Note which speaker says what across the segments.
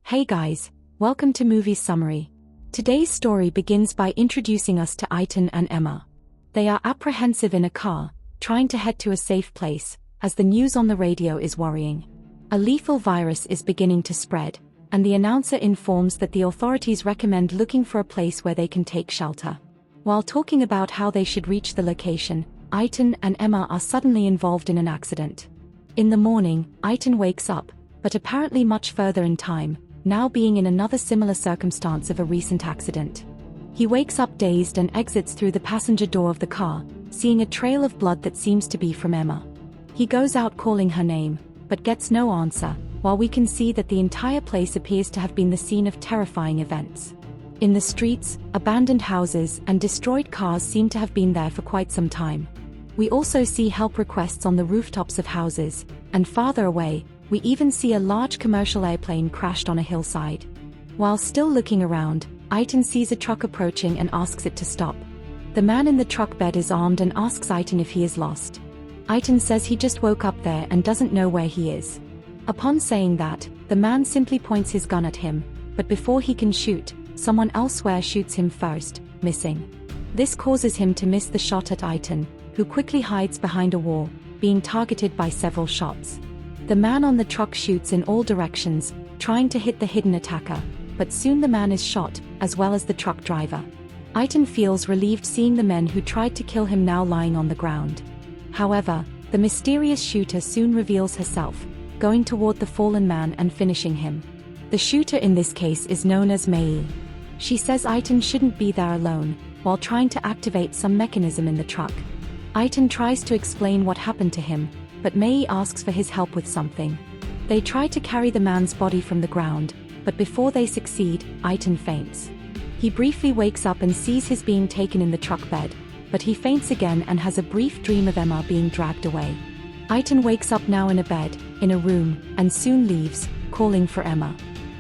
Speaker 1: Hey guys, welcome to Movie Summary. Today's story begins by introducing us to Itan and Emma. They are apprehensive in a car, trying to head to a safe place, as the news on the radio is worrying. A lethal virus is beginning to spread, and the announcer informs that the authorities recommend looking for a place where they can take shelter. While talking about how they should reach the location, Itan and Emma are suddenly involved in an accident. In the morning, Itan wakes up, but apparently much further in time, now being in another similar circumstance of a recent accident. He wakes up dazed and exits through the passenger door of the car, seeing a trail of blood that seems to be from Emma. He goes out calling her name, but gets no answer, while we can see that the entire place appears to have been the scene of terrifying events. In the streets, abandoned houses and destroyed cars seem to have been there for quite some time. We also see help requests on the rooftops of houses, and farther away, we even see a large commercial airplane crashed on a hillside. While still looking around, Itan sees a truck approaching and asks it to stop. The man in the truck bed is armed and asks Itan if he is lost. Itan says he just woke up there and doesn't know where he is. Upon saying that, the man simply points his gun at him, but before he can shoot, someone elsewhere shoots him first, missing. This causes him to miss the shot at Itan, who quickly hides behind a wall, being targeted by several shots. The man on the truck shoots in all directions, trying to hit the hidden attacker, but soon the man is shot, as well as the truck driver. Itan feels relieved seeing the men who tried to kill him now lying on the ground. However, the mysterious shooter soon reveals herself, going toward the fallen man and finishing him. The shooter in this case is known as Mei. She says Itan shouldn't be there alone, while trying to activate some mechanism in the truck. Itan tries to explain what happened to him, but Mei asks for his help with something. They try to carry the man's body from the ground, but before they succeed, Itan faints. He briefly wakes up and sees his being taken in the truck bed, but he faints again and has a brief dream of Emma being dragged away. Itan wakes up now in a bed, in a room, and soon leaves, calling for Emma.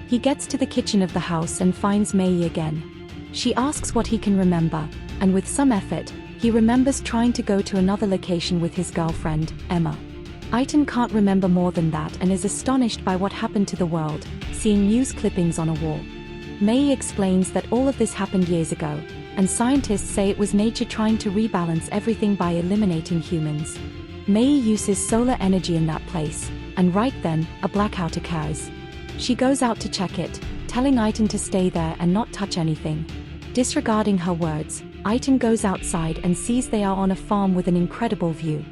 Speaker 1: He gets to the kitchen of the house and finds Mei again. She asks what he can remember, and with some effort, he remembers trying to go to another location with his girlfriend, Emma. Itan can't remember more than that and is astonished by what happened to the world, seeing news clippings on a wall. Mei explains that all of this happened years ago, and scientists say it was nature trying to rebalance everything by eliminating humans. Mei uses solar energy in that place, and right then, a blackout occurs. She goes out to check it, telling Itan to stay there and not touch anything. Disregarding her words, Itan goes outside and sees they are on a farm with an incredible view.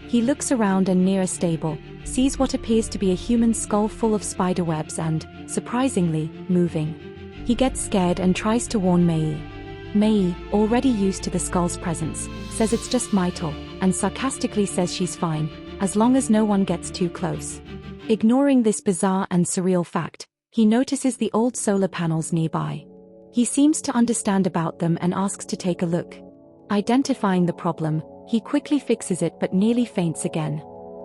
Speaker 1: He looks around and near a stable, sees what appears to be a human skull full of spider webs and, surprisingly, moving. He gets scared and tries to warn Mei. Mei, already used to the skull's presence, says it's just Meital, and sarcastically says she's fine, as long as no one gets too close. Ignoring this bizarre and surreal fact, he notices the old solar panels nearby. He seems to understand about them and asks to take a look. Identifying the problem, he quickly fixes it but nearly faints again.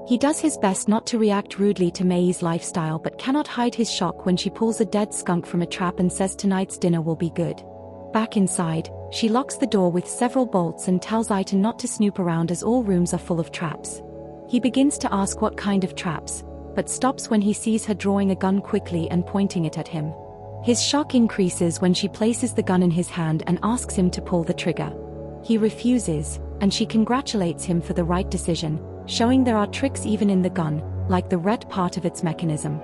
Speaker 1: He does his best not to react rudely to Mei's lifestyle but cannot hide his shock when she pulls a dead skunk from a trap and says tonight's dinner will be good. Back inside, she locks the door with several bolts and tells Itan not to snoop around as all rooms are full of traps. He begins to ask what kind of traps, but stops when he sees her drawing a gun quickly and pointing it at him. His shock increases when she places the gun in his hand and asks him to pull the trigger. He refuses, and she congratulates him for the right decision, showing there are tricks even in the gun, like the red part of its mechanism.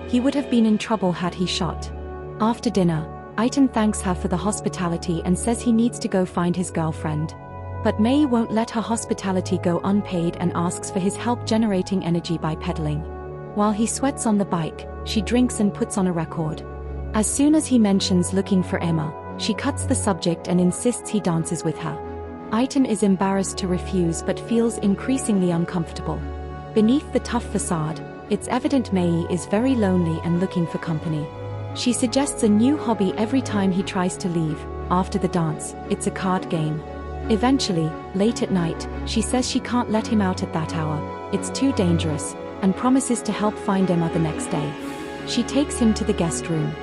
Speaker 1: He would have been in trouble had he shot. After dinner, Itan thanks her for the hospitality and says he needs to go find his girlfriend. But Mei won't let her hospitality go unpaid and asks for his help generating energy by pedaling. While he sweats on the bike, she drinks and puts on a record. As soon as he mentions looking for Emma, she cuts the subject and insists he dances with her. Itan is embarrassed to refuse but feels increasingly uncomfortable. Beneath the tough facade, it's evident Mei is very lonely and looking for company. She suggests a new hobby every time he tries to leave. After the dance, it's a card game. Eventually, late at night, she says she can't let him out at that hour, it's too dangerous, and promises to help find Emma the next day. She takes him to the guest room.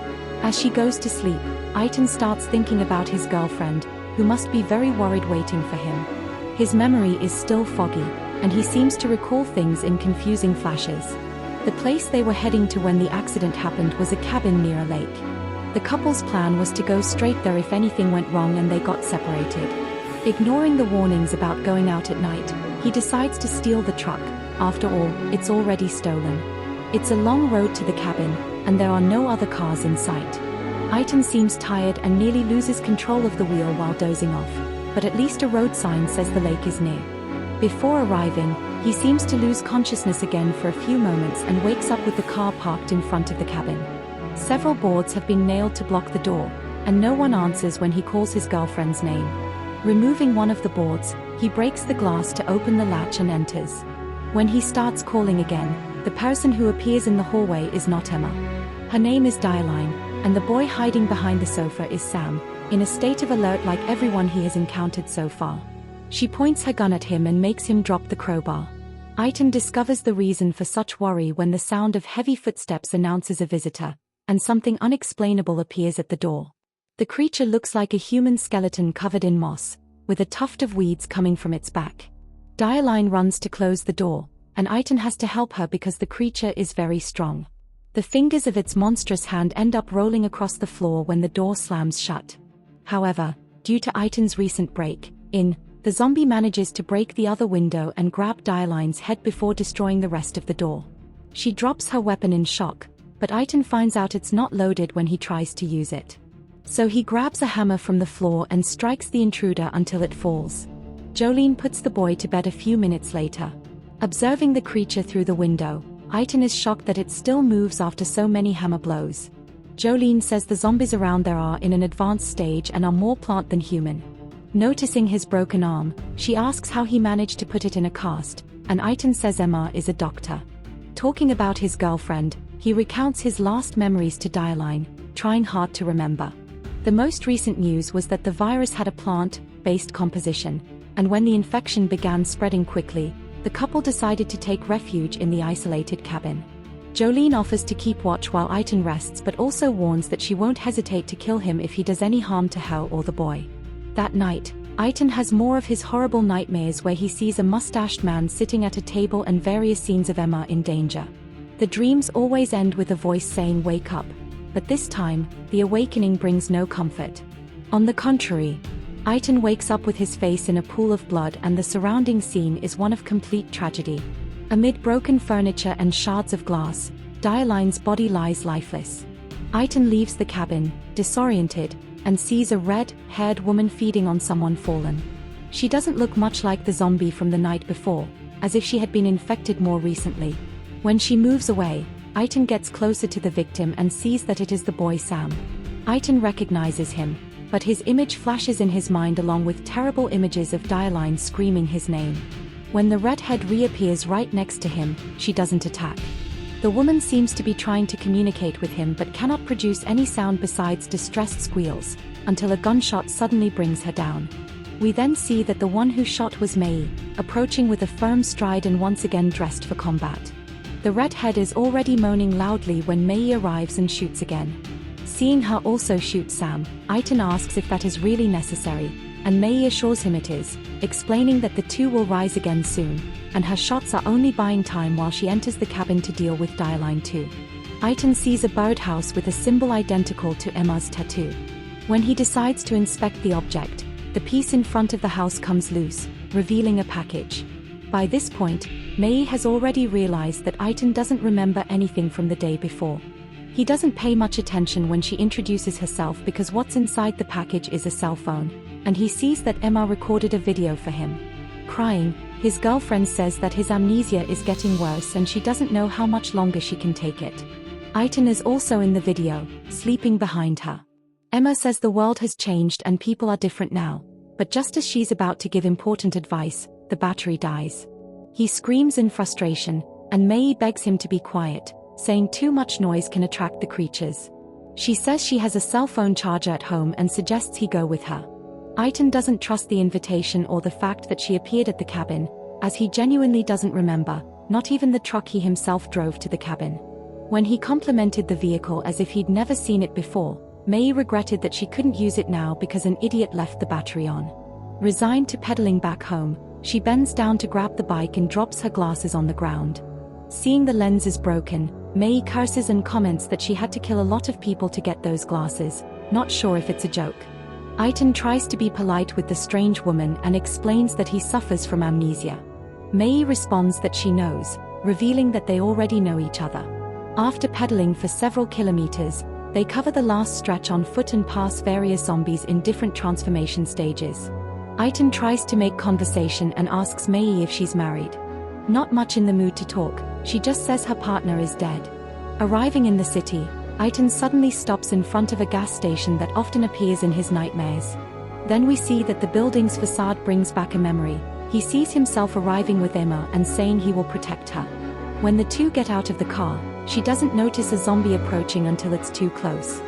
Speaker 1: As she goes to sleep, Itan starts thinking about his girlfriend, who must be very worried waiting for him. His memory is still foggy, and he seems to recall things in confusing flashes. The place they were heading to when the accident happened was a cabin near a lake. The couple's plan was to go straight there if anything went wrong and they got separated. Ignoring the warnings about going out at night, he decides to steal the truck. After all, it's already stolen. It's a long road to the cabin, and there are no other cars in sight. Itan seems tired and nearly loses control of the wheel while dozing off, but at least a road sign says the lake is near. Before arriving, he seems to lose consciousness again for a few moments and wakes up with the car parked in front of the cabin. Several boards have been nailed to block the door, and no one answers when he calls his girlfriend's name. Removing one of the boards, he breaks the glass to open the latch and enters. When he starts calling again, the person who appears in the hallway is not Emma. Her name is Dialine, and the boy hiding behind the sofa is Sam, in a state of alert like everyone he has encountered so far. She points her gun at him and makes him drop the crowbar. Itan discovers the reason for such worry when the sound of heavy footsteps announces a visitor, and something unexplainable appears at the door. The creature looks like a human skeleton covered in moss, with a tuft of weeds coming from its back. Dialine runs to close the door, and Itan has to help her because the creature is very strong. The fingers of its monstrous hand end up rolling across the floor when the door slams shut. However, due to Itan's recent break-in, the zombie manages to break the other window and grab Dialine's head before destroying the rest of the door. She drops her weapon in shock, but Itan finds out it's not loaded when he tries to use it. So he grabs a hammer from the floor and strikes the intruder until it falls. Jolene puts the boy to bed a few minutes later. Observing the creature through the window, Itan is shocked that it still moves after so many hammer blows. Jolene says the zombies around there are in an advanced stage and are more plant than human. Noticing his broken arm, she asks how he managed to put it in a cast, and Itan says Emma is a doctor. Talking about his girlfriend, he recounts his last memories to Dialine, trying hard to remember. The most recent news was that the virus had a plant-based composition, and when the infection began spreading quickly, the couple decided to take refuge in the isolated cabin. Jolene offers to keep watch while Itan rests but also warns that she won't hesitate to kill him if he does any harm to her or the boy. That night, Itan has more of his horrible nightmares where he sees a mustached man sitting at a table and various scenes of Emma in danger. The dreams always end with a voice saying "wake up," but this time, the awakening brings no comfort. On the contrary, Itan wakes up with his face in a pool of blood and the surrounding scene is one of complete tragedy. Amid broken furniture and shards of glass, Dialine's body lies lifeless. Itan leaves the cabin, disoriented, and sees a red-haired woman feeding on someone fallen. She doesn't look much like the zombie from the night before, as if she had been infected more recently. When she moves away, Itan gets closer to the victim and sees that it is the boy Sam. Itan recognizes him, but his image flashes in his mind along with terrible images of Dialine screaming his name. When the redhead reappears right next to him, she doesn't attack. The woman seems to be trying to communicate with him but cannot produce any sound besides distressed squeals, until a gunshot suddenly brings her down. We then see that the one who shot was Mei, approaching with a firm stride and once again dressed for combat. The redhead is already moaning loudly when Mei arrives and shoots again. Seeing her also shoot Sam, Itan asks if that is really necessary, and Mei assures him it is, explaining that the two will rise again soon, and her shots are only buying time while she enters the cabin to deal with Dialine too. Itan sees a birdhouse with a symbol identical to Emma's tattoo. When he decides to inspect the object, the piece in front of the house comes loose, revealing a package. By this point, Mei has already realized that Itan doesn't remember anything from the day before. He doesn't pay much attention when she introduces herself because what's inside the package is a cell phone, and he sees that Emma recorded a video for him. Crying, his girlfriend says that his amnesia is getting worse and she doesn't know how much longer she can take it. Itan is also in the video, sleeping behind her. Emma says the world has changed and people are different now, but just as she's about to give important advice, the battery dies. He screams in frustration, and Mei begs him to be quiet, saying too much noise can attract the creatures. She says she has a cell phone charger at home and suggests he go with her. Itan doesn't trust the invitation or the fact that she appeared at the cabin, as he genuinely doesn't remember, not even the truck he himself drove to the cabin. When he complimented the vehicle as if he'd never seen it before, Mei regretted that she couldn't use it now because an idiot left the battery on. Resigned to pedaling back home, she bends down to grab the bike and drops her glasses on the ground. Seeing the lens is broken, Mei curses and comments that she had to kill a lot of people to get those glasses, not sure if it's a joke. Itan tries to be polite with the strange woman and explains that he suffers from amnesia. Mei responds that she knows, revealing that they already know each other. After pedaling for several kilometers, they cover the last stretch on foot and pass various zombies in different transformation stages. Itan tries to make conversation and asks Mei if she's married. Not much in the mood to talk, she just says her partner is dead. Arriving in the city, Itan suddenly stops in front of a gas station that often appears in his nightmares. Then we see that the building's facade brings back a memory. He sees himself arriving with Emma and saying he will protect her. When the two get out of the car, she doesn't notice a zombie approaching until it's too close.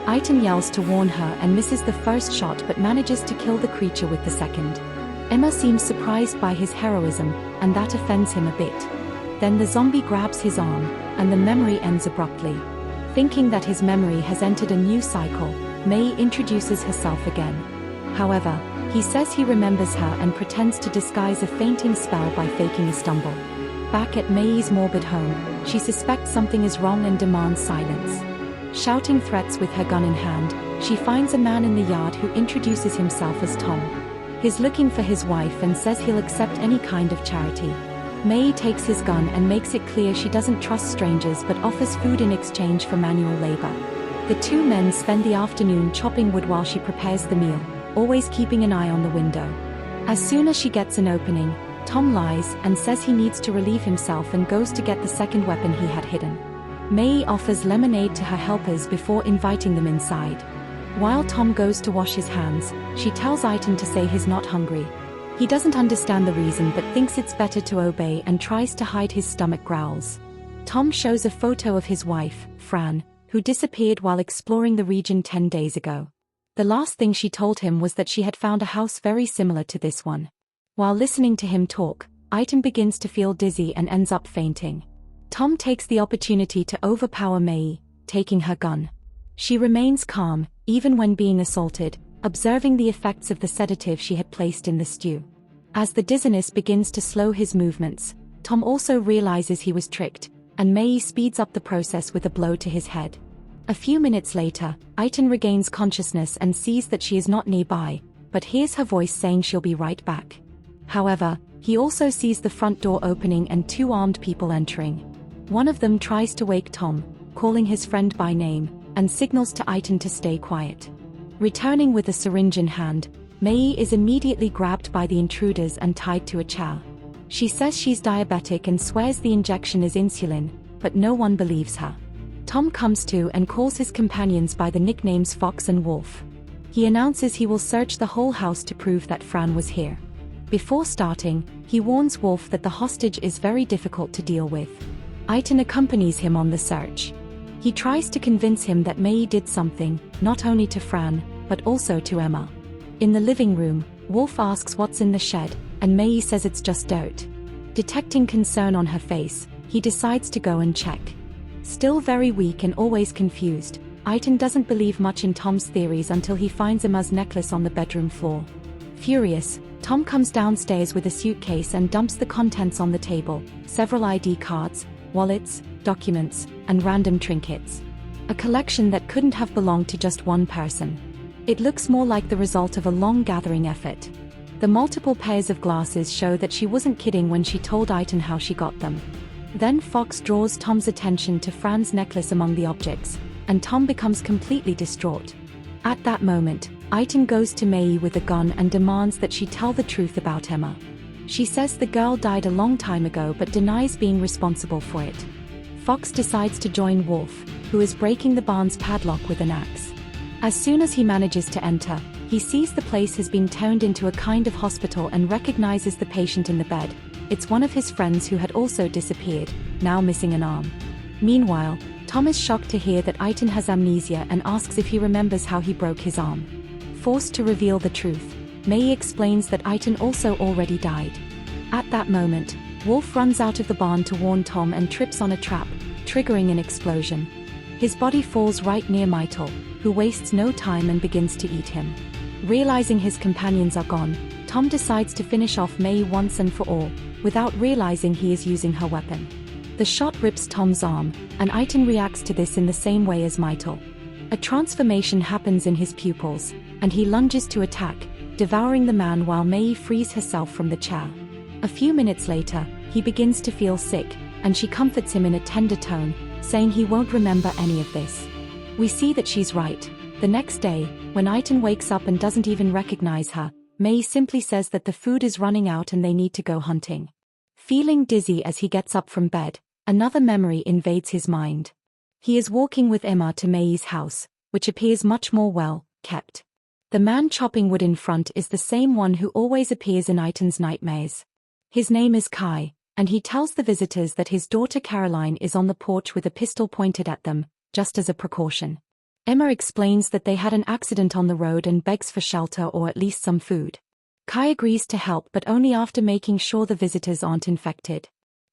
Speaker 1: Itan yells to warn her and misses the first shot but manages to kill the creature with the second. Emma seems surprised by his heroism, and that offends him a bit. Then the zombie grabs his arm, and the memory ends abruptly. Thinking that his memory has entered a new cycle, Mei introduces herself again. However, he says he remembers her and pretends to disguise a fainting spell by faking a stumble. Back at Mei's morbid home, she suspects something is wrong and demands silence. Shouting threats with her gun in hand, she finds a man in the yard who introduces himself as Tom. He's looking for his wife and says he'll accept any kind of charity. Mei takes his gun and makes it clear she doesn't trust strangers but offers food in exchange for manual labor. The two men spend the afternoon chopping wood while she prepares the meal, always keeping an eye on the window. As soon as she gets an opening, Tom lies and says he needs to relieve himself and goes to get the second weapon he had hidden. Mei offers lemonade to her helpers before inviting them inside. While Tom goes to wash his hands, she tells Itan to say he's not hungry. He doesn't understand the reason but thinks it's better to obey and tries to hide his stomach growls. Tom shows a photo of his wife, Fran, who disappeared while exploring the region 10 days ago. The last thing she told him was that she had found a house very similar to this one. While listening to him talk, Itan begins to feel dizzy and ends up fainting. Tom takes the opportunity to overpower Mei, taking her gun. She remains calm, even when being assaulted, observing the effects of the sedative she had placed in the stew. As the dizziness begins to slow his movements, Tom also realizes he was tricked, and Mei speeds up the process with a blow to his head. A few minutes later, Itan regains consciousness and sees that she is not nearby, but hears her voice saying she'll be right back. However, he also sees the front door opening and two armed people entering. One of them tries to wake Tom, calling his friend by name, and signals to Itan to stay quiet. Returning with a syringe in hand, Mei is immediately grabbed by the intruders and tied to a chair. She says she's diabetic and swears the injection is insulin, but no one believes her. Tom comes to and calls his companions by the nicknames Fox and Wolf. He announces he will search the whole house to prove that Fran was here. Before starting, he warns Wolf that the hostage is very difficult to deal with. Itan accompanies him on the search. He tries to convince him that Mei did something, not only to Fran, but also to Emma. In the living room, Wolf asks what's in the shed, and Mei says it's just dirt. Detecting concern on her face, he decides to go and check. Still very weak and always confused, Itan doesn't believe much in Tom's theories until he finds Emma's necklace on the bedroom floor. Furious, Tom comes downstairs with a suitcase and dumps the contents on the table, several ID cards, wallets, documents, and random trinkets. A collection that couldn't have belonged to just one person. It looks more like the result of a long gathering effort. The multiple pairs of glasses show that she wasn't kidding when she told Itan how she got them. Then Fox draws Tom's attention to Fran's necklace among the objects, and Tom becomes completely distraught. At that moment, Itan goes to Mei with a gun and demands that she tell the truth about Emma. She says the girl died a long time ago but denies being responsible for it. Fox decides to join Wolf, who is breaking the barn's padlock with an axe. As soon as he manages to enter, he sees the place has been turned into a kind of hospital and recognizes the patient in the bed. It's one of his friends who had also disappeared, now missing an arm. Meanwhile, Tom is shocked to hear that Itan has amnesia and asks if he remembers how he broke his arm. Forced to reveal the truth, Mei explains that Itan also already died. At that moment, Wolf runs out of the barn to warn Tom and trips on a trap, triggering an explosion. His body falls right near Meitel, who wastes no time and begins to eat him. Realizing his companions are gone, Tom decides to finish off Mei once and for all, without realizing he is using her weapon. The shot rips Tom's arm, and Itan reacts to this in the same way as Michael. A transformation happens in his pupils, and he lunges to attack, devouring the man while Mei frees herself from the chair. A few minutes later, he begins to feel sick, and she comforts him in a tender tone, saying he won't remember any of this. We see that she's right. The next day, when Itan wakes up and doesn't even recognize her, Mei simply says that the food is running out and they need to go hunting. Feeling dizzy as he gets up from bed, another memory invades his mind. He is walking with Emma to Mei's house, which appears much more well kept. The man chopping wood in front is the same one who always appears in Itan's nightmares. His name is Kai, and he tells the visitors that his daughter Caroline is on the porch with a pistol pointed at them, just as a precaution. Emma explains that they had an accident on the road and begs for shelter or at least some food. Kai agrees to help, but only after making sure the visitors aren't infected.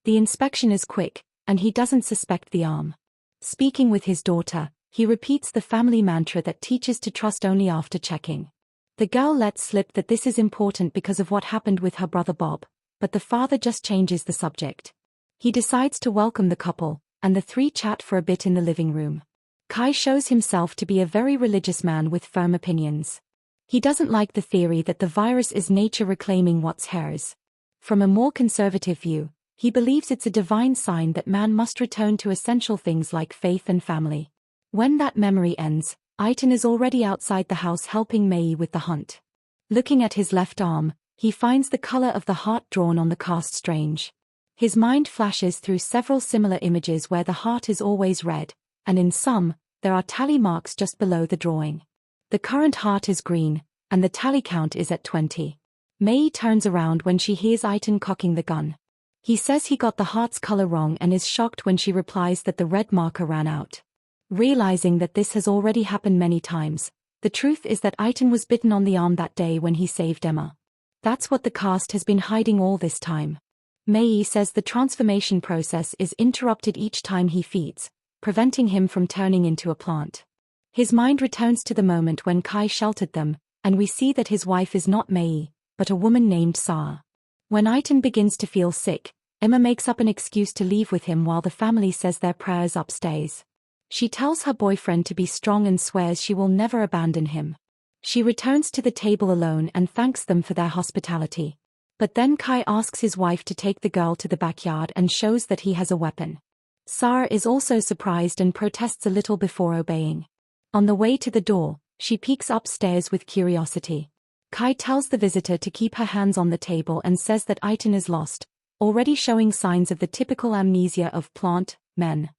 Speaker 1: The inspection is quick, and he doesn't suspect the arm. Speaking with his daughter, he repeats the family mantra that teaches to trust only after checking. The girl lets slip that this is important because of what happened with her brother Bob, but the father just changes the subject. He decides to welcome the couple, and the three chat for a bit in the living room. Kai shows himself to be a very religious man with firm opinions. He doesn't like the theory that the virus is nature reclaiming what's hers. From a more conservative view, he believes it's a divine sign that man must return to essential things like faith and family. When that memory ends, Itan is already outside the house helping Mei with the hunt. Looking at his left arm, he finds the color of the heart drawn on the cast strange. His mind flashes through several similar images where the heart is always red, and in some, there are tally marks just below the drawing. The current heart is green, and the tally count is at 20. Mei turns around when she hears Itan cocking the gun. He says he got the heart's color wrong and is shocked when she replies that the red marker ran out. Realizing that this has already happened many times, the truth is that Itan was bitten on the arm that day when he saved Emma. That's what the cast has been hiding all this time. Mei says the transformation process is interrupted each time he feeds, preventing him from turning into a plant. His mind returns to the moment when Kai sheltered them, and we see that his wife is not Mei, but a woman named Sarah. When Itan begins to feel sick, Emma makes up an excuse to leave with him while the family says their prayers upstairs. She tells her boyfriend to be strong and swears she will never abandon him. She returns to the table alone and thanks them for their hospitality. But then Kai asks his wife to take the girl to the backyard and shows that he has a weapon. Sarah is also surprised and protests a little before obeying. On the way to the door, she peeks upstairs with curiosity. Kai tells the visitor to keep her hands on the table and says that Itan is lost, already showing signs of the typical amnesia of plant men.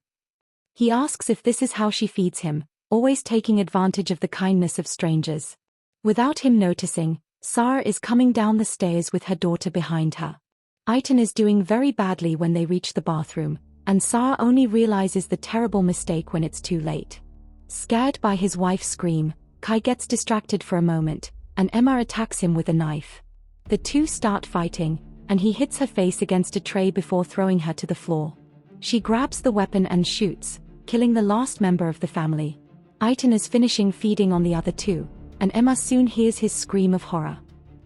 Speaker 1: He asks if this is how she feeds him, always taking advantage of the kindness of strangers. Without him noticing, Sarah is coming down the stairs with her daughter behind her. Itan is doing very badly when they reach the bathroom, and Sarah only realizes the terrible mistake when it's too late. Scared by his wife's scream, Kai gets distracted for a moment, and Emma attacks him with a knife. The two start fighting, and he hits her face against a tray before throwing her to the floor. She grabs the weapon and shoots, killing the last member of the family. Itan is finishing feeding on the other two, and Emma soon hears his scream of horror.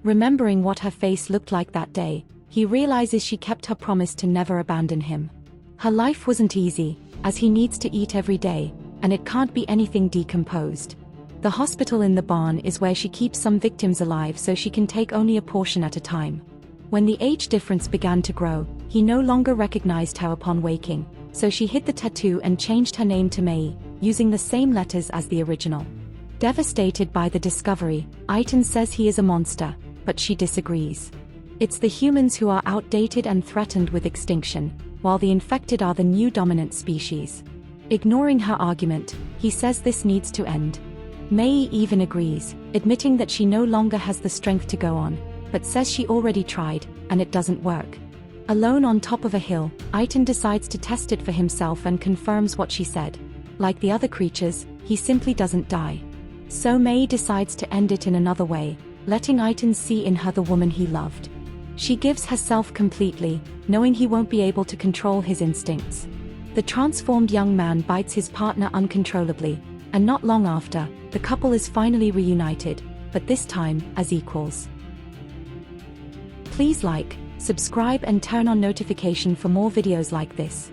Speaker 1: Remembering what her face looked like that day, he realizes she kept her promise to never abandon him. Her life wasn't easy, as he needs to eat every day, and it can't be anything decomposed. The hospital in the barn is where she keeps some victims alive so she can take only a portion at a time. When the age difference began to grow, he no longer recognized her upon waking, so she hid the tattoo and changed her name to Mei, using the same letters as the original. Devastated by the discovery, Itan says he is a monster, but she disagrees. It's the humans who are outdated and threatened with extinction, while the infected are the new dominant species. Ignoring her argument, he says this needs to end. Mei even agrees, admitting that she no longer has the strength to go on, but says she already tried, and it doesn't work. Alone on top of a hill, Itan decides to test it for himself and confirms what she said. Like the other creatures, he simply doesn't die. So Mei decides to end it in another way, letting Itan see in her the woman he loved. She gives herself completely, knowing he won't be able to control his instincts. The transformed young man bites his partner uncontrollably, and not long after, the couple is finally reunited, but this time, as equals. Please like, subscribe and turn on notification for more videos like this.